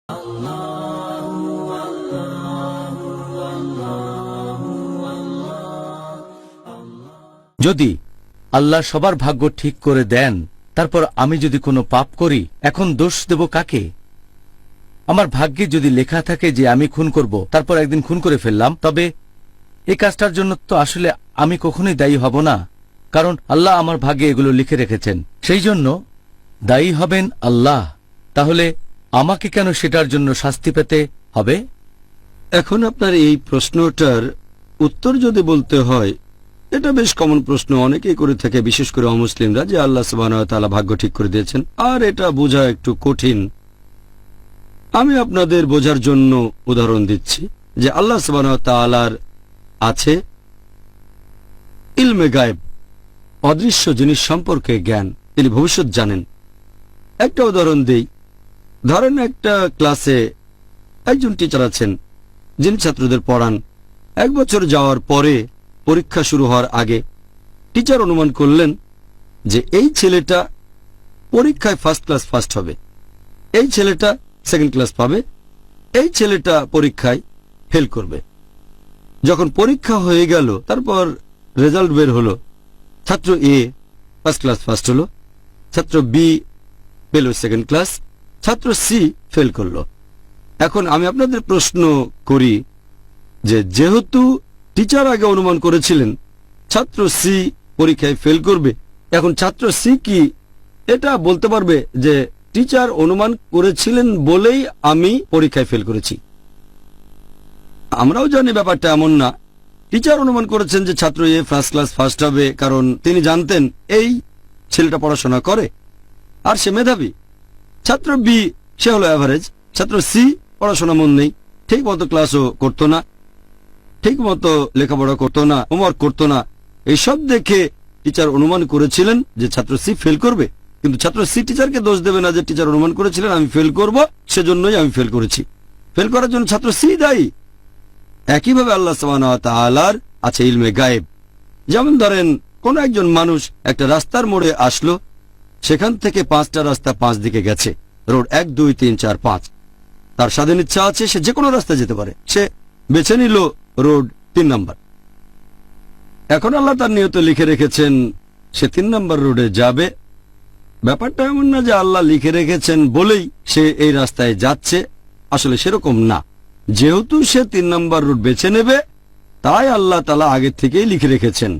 যদি আল্লাহ সবার ভাগ্য ঠিক করে দেন, তারপর আমি যদি কোনো পাপ করি, এখন দোষ দেব কাকে? আমার ভাগ্যে যদি লেখা থাকে যে আমি খুন করব, তারপর একদিন খুন করে ফেললাম, তবে এই কাজটার জন্য তো আসলে আমি কখনোই দায়ী হব না, কারণ আল্লাহ আমার ভাগ্যে এগুলো লিখে রেখেছেন। সেই জন্য দায়ী হবেন আল্লাহ। তাহলে আমাকে কেন সেটার জন্য শাস্তি পেতে হবে? এখন আপনার এই প্রশ্নটার উত্তর যদি বলতে হয়, এটা বেশ কমন প্রশ্ন, অনেকেই করে থাকে, বিশেষ করে অমুসলিমরা, যে আল্লাহ সুবহানাহু ওয়া তাআলা ভাগ্য ঠিক করে দিয়েছেন, আর এটা বোঝা একটু কঠিন। আমি আপনাদের বোঝার জন্য উদাহরণ দিচ্ছি যে আল্লাহ সুবহানাহু ওয়া তাআলার আছে ইলমে গায়েব, অদৃশ্য জিনিস সম্পর্কে জ্ঞান, তিনি ভবিষ্যৎ জানেন। একটা উদাহরণ দেই। ধরেন একটা ক্লাসে একজন টিচার আছেন যিনি ছাত্রদের পড়ান। 1 বছর যাওয়ার পরে, পরীক্ষা শুরু হওয়ার আগে, টিচার অনুমান করলেন যে এই ছেলেটা পরীক্ষায় ফার্স্ট ক্লাস ফার্স্ট হবে, এই ছেলেটা সেকেন্ড ক্লাস পাবে, এই ছেলেটা পরীক্ষায় ফেল করবে। যখন পরীক্ষা হয়ে গেল, তারপর রেজাল্ট বের হলো, ছাত্র এ ফার্স্ট ক্লাস ফার্স্ট হলো, ছাত্র বি পেল সেকেন্ড ক্লাস, ছাত্র সি ফেল করলো। এখন আমি আপনাদের প্রশ্ন করি যে যেহেতু টিচার আগে অনুমান করেছিলেন ছাত্র সি পরীক্ষায় ফেল করবে, এখন ছাত্র সি কি এটা বলতে পারবে যে টিচার অনুমান করেছিলেন বলেই আমি পরীক্ষায় ফেল করেছি? আমরাও জানি ব্যাপারটা এমন না। টিচার অনুমান করেছেন যে ছাত্র এ ফার্স্ট ক্লাস ফার্স্ট হবে, কারণ তিনি জানতেন এই ছেলেটা পড়াশোনা করে আর সে মেধাবী। ছাত্র বি সে হলো অ্যাভারেজ। ছাত্র সি পড়াশোনা মন নেই, ঠিক মতো ক্লাসও করতো না, ঠিক মতো লেখাপড়া করতো না, হোমওয়ার্ক করতো না। এইসব দেখে টিচার অনুমান করেছিলেন যে ছাত্র সি ফেল করবে, কিন্তু ছাত্র সি টিচারকে দোষ দেবে না যে টিচার অনুমান করেছিলেন আমি ফেল করব, সেজন্যই আমি ফেল করেছি। ফেল করার জন্য ছাত্র সি দায়ী। একইভাবে আল্লাহ সুবহানাহু ওয়া তাআলার আছে ইলমে গায়েব। যেমন ধরেন কোন একজন মানুষ একটা রাস্তার মোড়ে আসলো, সেখান থেকে 5টা রাস্তা 5 দিকে গেছে, রোড 1 2 3 4 5। তার স্বাধীন ইচ্ছা আছে, সে যে কোনো রাস্তায় যেতে পারে, সে বেছে নিল রোড 3 নাম্বার। এখন আল্লাহ তার নিয়তে লিখে রেখেছেন সে 3 নাম্বার রোডে যাবে। ব্যাপারটা এমন না যে আল্লাহ লিখে রেখেছেন বলেই সে এই রাস্তায় যাচ্ছে, আসলে সেরকম না। যেহেতু সে 3 নাম্বার রুট বেছে নেবে, তাই আল্লাহ তাআলা আগে থেকেই লিখে রেখেছেন,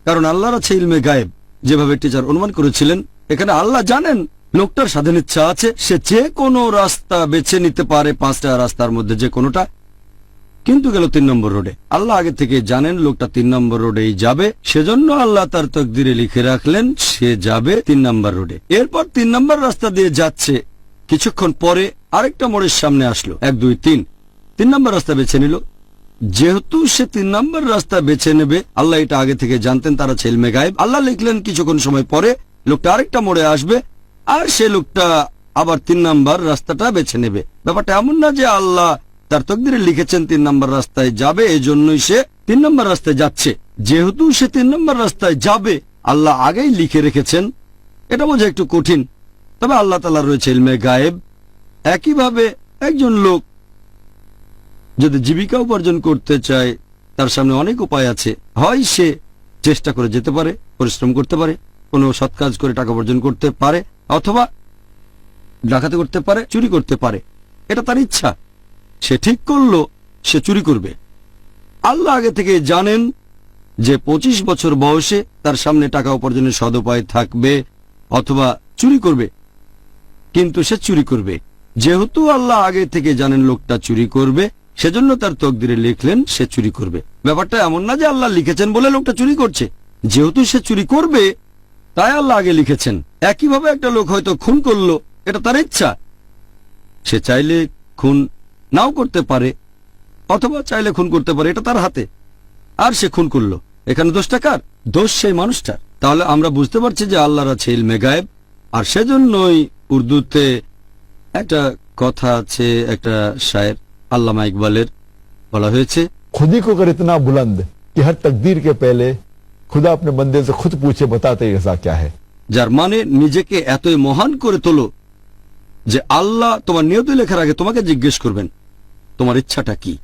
কারণ আল্লাহর আছে ইলমে গায়েব। যেভাবে টিচার অনুমান করেছিলেন, এখানে আল্লাহ জানেন লোকটার স্বাধীন ইচ্ছা আছে, সে যে কোনো রাস্তা বেছে নিতে পারে, 5টা রাস্তার মধ্যে যে কোনোটা, কিন্তু গেল 3 নম্বর রোডে। আল্লাহ আগে থেকে জানেন লোকটা 3 নম্বর রোডেই যাবে, সেজন্য আল্লাহ তার তকদিরে লিখে রাখলেন সে যাবে 3 নম্বর রোডে। এরপর 3 নম্বর রাস্তা দিয়ে যাচ্ছে, কিছুক্ষণ পরে আরেকটা মোড়ের সামনে আসলো, 1 2 3 নম্বর রাস্তা বেছে নিল। যেহেতু সে 3 নম্বর রাস্তা বেছে নেবে, আল্লাহ এটা আগে থেকে জানতেন, তারা আছে ইলমে গায়েব। আল্লাহ লিখলেন কিছুক্ষণ সময় পরে লোকটা আরেকটা মোড়ে আসবে, আর সে লোকটা আবার 3 নম্বর রাস্তাটা বেছে নেবে। ব্যাপারটা এমন না যে আল্লাহ তার তকদিরে লিখেছেন 3 নম্বর রাস্তায় যাবে, এজন্যই সে 3 নম্বর রাস্তায় যাচ্ছে। যেহেতু সে 3 নম্বর রাস্তায় যাবে, আল্লাহ আগেই লিখে রেখেছেন। এটা বোঝা একটু কঠিন, তবে আল্লাহ তাআলা রয়েছে ইলমে গায়েব। একইভাবে একজন লোক যদি জীবিকা উপার্জন করতে চায়, তার সামনে অনেক উপায় আছে। হয় সে চেষ্টা করে যেতে পারে, পরিশ্রম করতে পারে, কোনো সৎ কাজ করে টাকা উপার্জন করতে পারে, অথবা ডাকাতি করতে পারে, চুরি করতে পারে। এটা তার ইচ্ছা, সে ঠিক করলো সে চুরি করবে। আল্লাহ আগে থেকে জানেন যে 25 বছর বয়সে তার সামনে টাকা উপার্জনের সদ উপায় থাকবে, অথবা চুরি করবে, কিন্তু সে চুরি করবে। যেহেতু আল্লাহ আগে থেকে জানেন লোকটা চুরি করবে, সেজন্য তার তকদিরে লিখলেন সে চুরি করবে। ব্যাপারটা এমন না যে আল্লাহ লিখেছেন বলে লোকটা চুরি করছে, যেহেতু সে চুরি করবে তাই আল্লাহ আগে লিখেছেন। একইভাবে একটা লোক হয়তো খুন করলো, এটা তার ইচ্ছা, সে চাইলে খুন নাও করতে পারে, অথবা চাইলে খুন করতে পারে, এটা তার হাতে, আর সে খুন করলো। এখানে দোষটা কার? দোষ সেই মানুষটার। তাহলে আমরা বুঝতে পারছি যে আল্লাহর আছে ইলমে গায়েব। আর সেজন্যই উর্দুতে একটা কথা আছে, একটা শায়ের আল্লামা ইকবালের, বলা হয়েছে, खुद ही को कर इतना बुलंद कि हर तकदीर के पहले खुदा अपने बंदे से खुद पूछे बताते रजा क्या है। যার মানে নিজেকে এতই মহান করে তোলো যে আল্লাহ তোমার নিয়তি লেখার আগে তোমাকে জিজ্ঞেস করবেন তোমার ইচ্ছাটা কি।